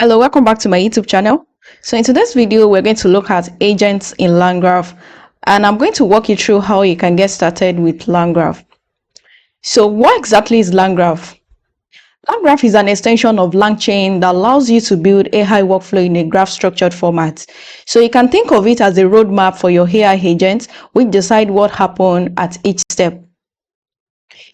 Hello, welcome back to my YouTube channel. So in today's video, we're going to look at agents in LangGraph, and I'm going to walk you through how you can get started with LangGraph. So what exactly is LangGraph? LangGraph is an extension of LangChain that allows you to build AI workflow in a graph structured format. So you can think of it as a roadmap for your AI agents, which decide what happened at each step.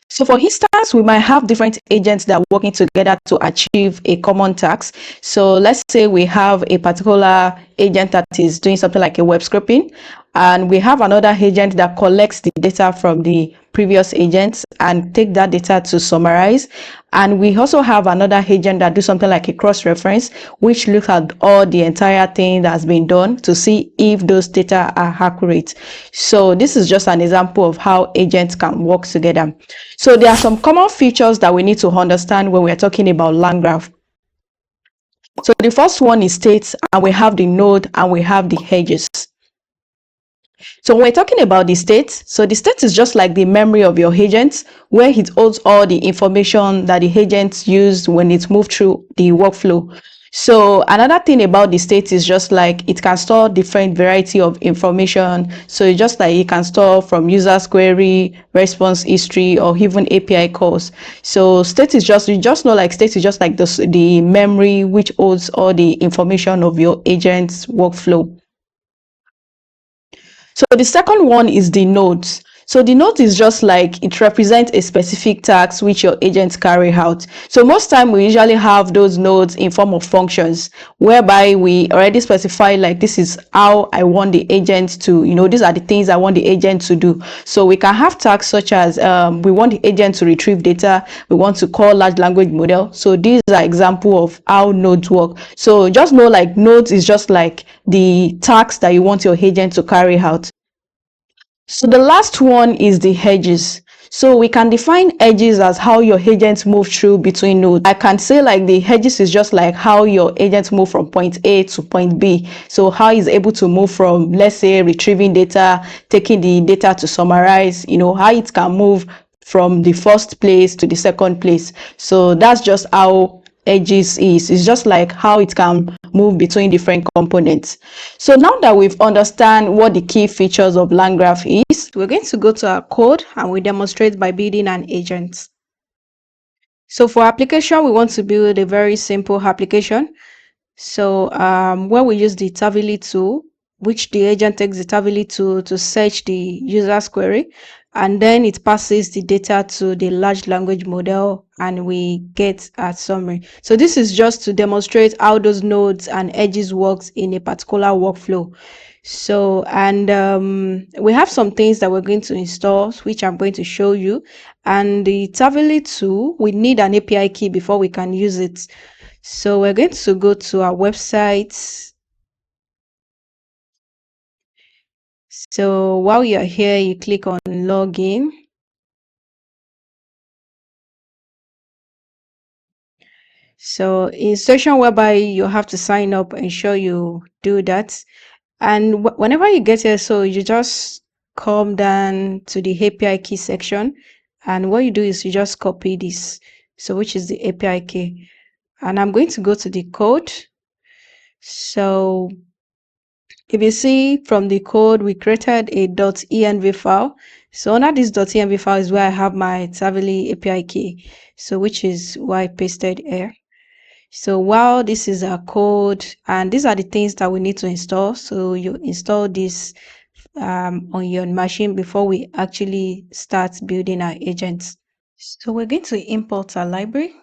So for instance, we might have different agents that are working together to achieve a common task. So let's say we have a particular agent that is doing something like a web scraping, and we have another agent that collects the data from the previous agents and take that data to summarize. And we also have another agent that do something like a cross-reference, which looks at all the entire thing that's been done to see if those data are accurate. So this is just an example of how agents can work together. So there are some common features that we need to understand when we're talking about LangGraph. So the first one is states, and we have the node and we have the edges. So when we're talking about the state, so the state is just like the memory of your agent, where it holds all the information that the agents used when it moved through the workflow. So another thing about the state is just like it can store different variety of information. So it's just like it can store from user's query, response history, or even API calls. So state is just, you just know, like state is just like the memory which holds all the information of your agent's workflow. So the second one is the nodes. So the node is just like it represents a specific task which your agents carry out. So most time we usually have those nodes in form of functions whereby we already specify like this is how I want the agent to, these are the things I want the agent to do. So we can have tasks such as we want the agent to retrieve data, we want to call large language model. So these are example of how nodes work. So just know like nodes is just like the tasks that you want your agent to carry out. So the last one is the edges. So we can define edges as how your agents move through between nodes. I can say like the edges is just like how your agents move from point A to point B. So how he's able to move from, let's say, retrieving data, taking the data to summarize, how it can move from the first place to the second place. So that's just how edges is. It's just like how it can move between different components. So now that we've understand what the key features of LangGraph is, we're going to go to our code and we demonstrate by building an agent. So for application, we want to build a very simple application. So where we use the Tavily tool, which the agent takes the Tavily tool to search the user's query, and then it passes the data to the large language model and we get a summary. So this is just to demonstrate how those nodes and edges works in a particular workflow. So, and we have some things that we're going to install, which I'm going to show you. And the Tavily tool, we need an API key before we can use it. So we're going to go to our website. So while you're here, you click on login. So in session whereby you have to sign up, ensure you do that. And whenever you get here, so you just come down to the API key section. And what you do is you just copy this. So which is the API key. And I'm going to go to the code. So if you see from the code, we created a .env file. So under this .env file is where I have my Tavily API key. So which is why I pasted here. So while this is our code, and these are the things that we need to install. So you install this on your machine before we actually start building our agents. So we're going to import our library.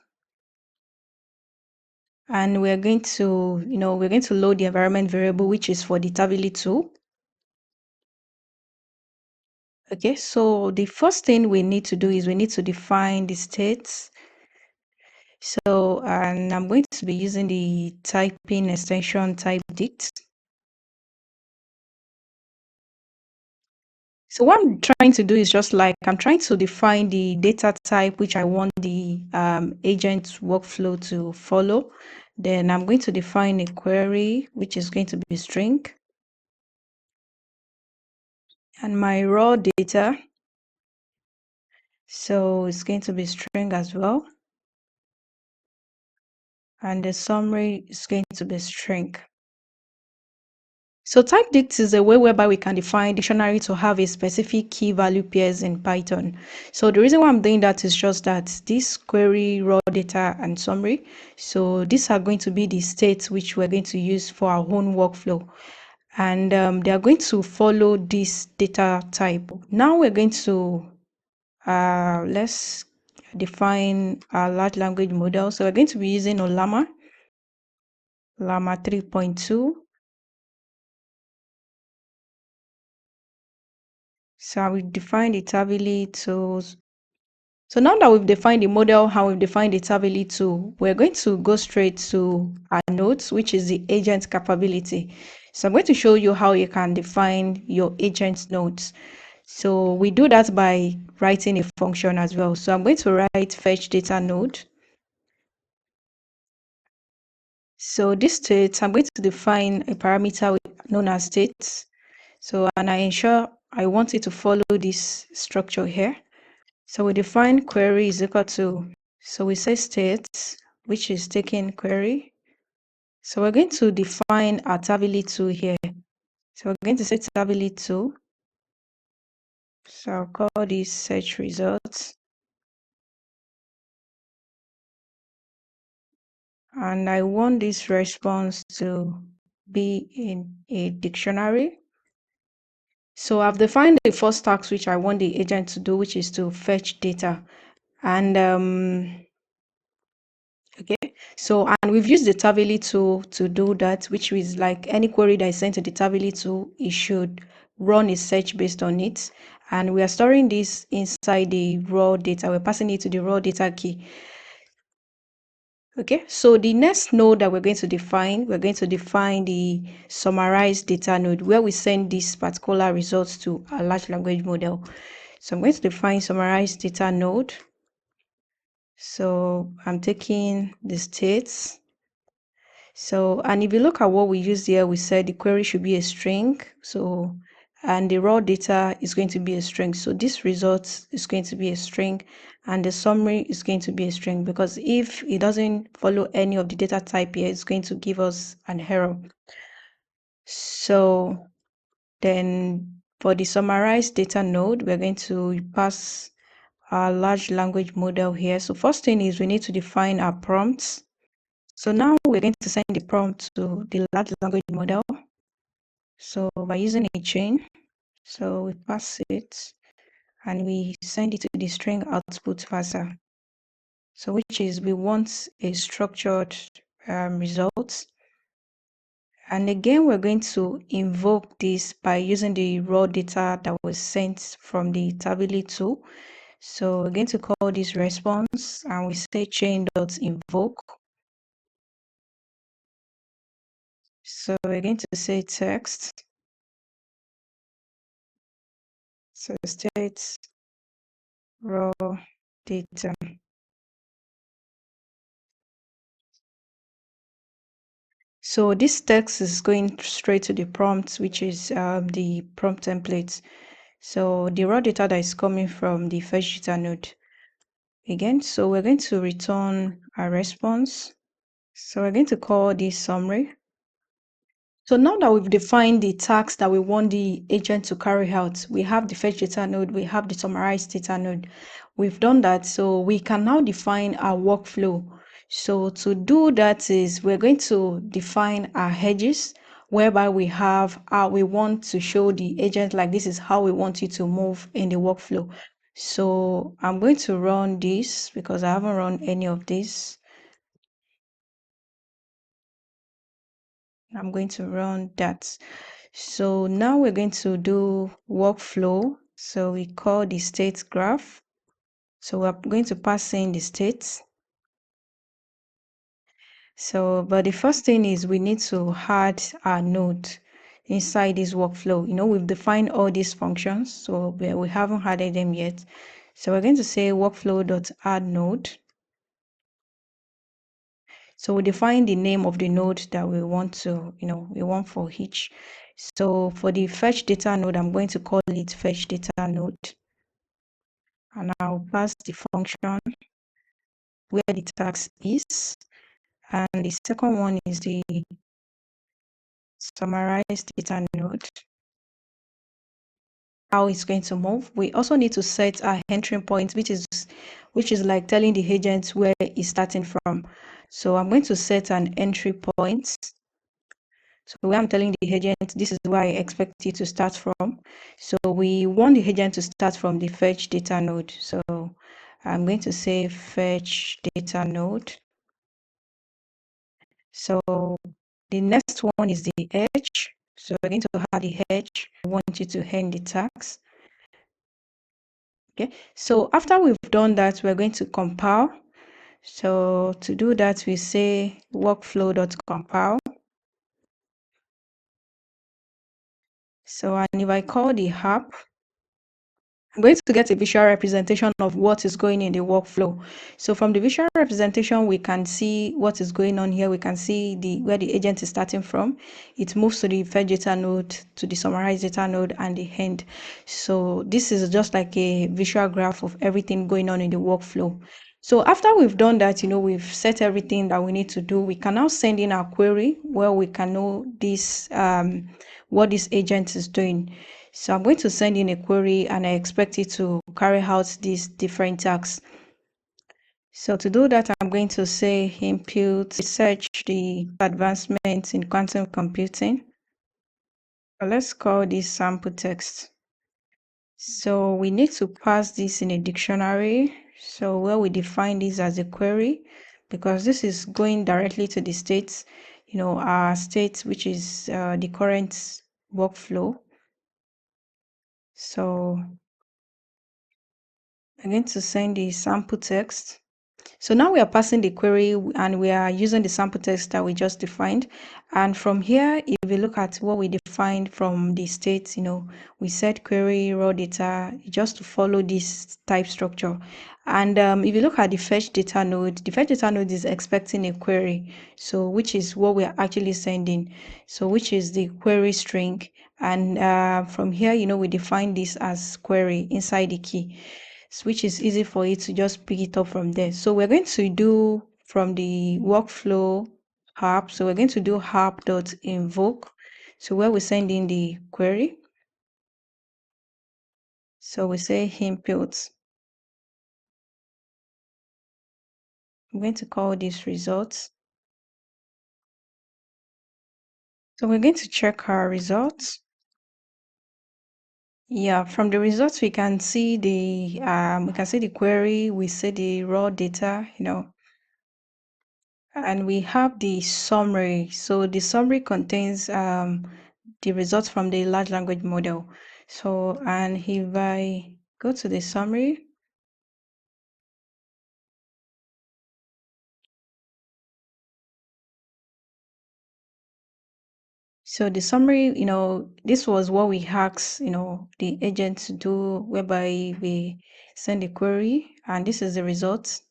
And we're going to, we're going to load the environment variable, which is for the Tavily tool. Okay, so the first thing we need to do is we need to define the states. So, and I'm going to be using the typing extension typedict. So what I'm trying to do is just like I'm trying to define the data type which I want the agent workflow to follow. Then I'm going to define a query which is going to be string. And my raw data, so it's going to be string as well. and the summary is going to be string. So type dict is a way whereby we can define dictionary to have a specific key value pairs in Python. So the reason why I'm doing that is just that this query, raw data, and summary. So these are going to be the states which we're going to use for our own workflow. And they are going to follow this data type. Now we're going to, let's define our large language model. So we're going to be using Llama 3.2. So we define the tabili tools. So now that we've defined the model, how we've defined the tabili tool, we're going to go straight to our nodes, which is the agent capability. So I'm going to show you how you can define your agent nodes. So we do that by writing a function as well. So I'm going to write fetch data node. So this state, I'm going to define a parameter known as states. So, and I ensure I want it to follow this structure here. So we define query is equal to, so we say state, which is taking query. So we're going to define our tabili2 here. So we're going to say tabili2. So I'll call this search results. And I want this response to be in a dictionary. So I've defined the first task which I want the agent to do, which is to fetch data. And okay, so and we've used the tabili tool to do that, which is like any query that is sent to the tabili tool, it should run a search based on it. And we are storing this inside the raw data. We're passing it to the raw data key. Okay, so the next node that we're going to define the summarized data node, where we send these particular results to a large language model. So I'm going to define summarized data node. So I'm taking the states. So, and if you look at what we used here, we said the query should be a string. So, and the raw data is going to be a string. So this result is going to be a string and the summary is going to be a string, because if it doesn't follow any of the data type here, it's going to give us an error. So then for the summarized data node, we're going to pass our large language model here. So first thing is we need to define our prompts. So now we're going to send the prompt to the large language model. So by using a chain, so we pass it and we send it to the string output parser. So which is we want a structured result. And again, we're going to invoke this by using the raw data that was sent from the tabili tool. So we're going to call this response and we say chain.invoke. So we're going to say text. So state raw data. So this text is going straight to the prompt, which is the prompt template. So the raw data that is coming from the fetch data node. Again, so we're going to return a response. So we're going to call this summary. So now that we've defined the tasks that we want the agent to carry out, we have the fetch data node, we have the summarized data node. We've done that, so we can now define our workflow. So to do that is we're going to define our hedges, whereby we have how we want to show the agent, like this is how we want you to move in the workflow. So I'm going to run this because I haven't run any of this. I'm going to run that. So now we're going to do workflow. So we call the state graph. So we're going to pass in the states. So, but the first thing is we need to add our node inside this workflow. You know, we've defined all these functions, so we haven't added them yet. So we're going to say workflow.add node. So we define the name of the node that we want to, we want for each. So for the fetch data node, I'm going to call it fetch data node. And I'll pass the function where the task is. And the second one is the summarized data node, how it's going to move. We also need to set our entry point, which is like telling the agent where it's starting from. So I'm going to set an entry point. So where I'm telling the agent, this is where I expect it to start from. So we want the agent to start from the fetch data node. So I'm going to say fetch data node. So the next one is the edge. So we're going to add the edge. I want you to end the tags. Okay. So after we've done that, we're going to compile. So to do that, we say workflow.compile. So, and if I call the app, I'm going to get a visual representation of what is going in the workflow. So from the visual representation, we can see what is going on here. We can see where the agent is starting from. It moves to the fetch data node, to the summarized data node, and the end. So this is just like a visual graph of everything going on in the workflow. So after we've done that, we've set everything that we need to do. We can now send in our query where we can know this what this agent is doing. So I'm going to send in a query and I expect it to carry out these different tasks. So to do that, I'm going to say input research the advancements in quantum computing. So let's call this sample text. So we need to pass this in a dictionary. So where we define this as a query, because this is going directly to the state, our state, which is the current workflow. So I'm going to send the sample text. So now we are passing the query and we are using the sample text that we just defined. And from here, if we look at what we defined from the state, we set query raw data just to follow this type structure. And if you look at the fetch data node is expecting a query. So which is what we are actually sending. So which is the query string. And from here, we define this as query inside the key, which is easy for you to just pick it up from there. So we're going to do from the workflow app. So we're going to do app.invoke. So where we send in the query. So we say input. I'm going to call this results. So we're going to check our results. Yeah, from the results we can see the query, we see the raw data, and we have the summary. So the summary contains the results from the large language model. So, and if I go to the summary, so the summary, this was what we asked, the agent to do, whereby we send a query, and this is the results.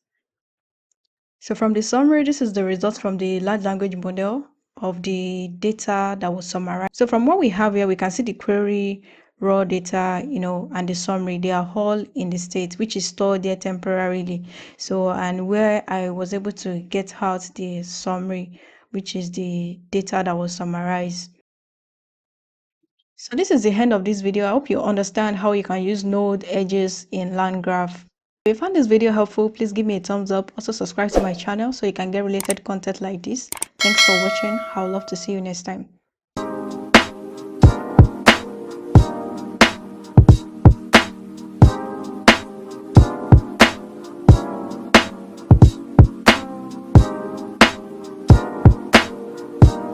So from the summary, this is the results from the large language model of the data that was summarized. So from what we have here, we can see the query, raw data, and the summary. They are all in the state, which is stored there temporarily. So, and where I was able to get out the summary, which is the data that was summarized. So this is the end of this video. I hope you understand how you can use node edges in LangGraph. If you found this video helpful, please give me a thumbs up. Also subscribe to my channel so you can get related content like this. Thanks for watching. I would love to see you next time.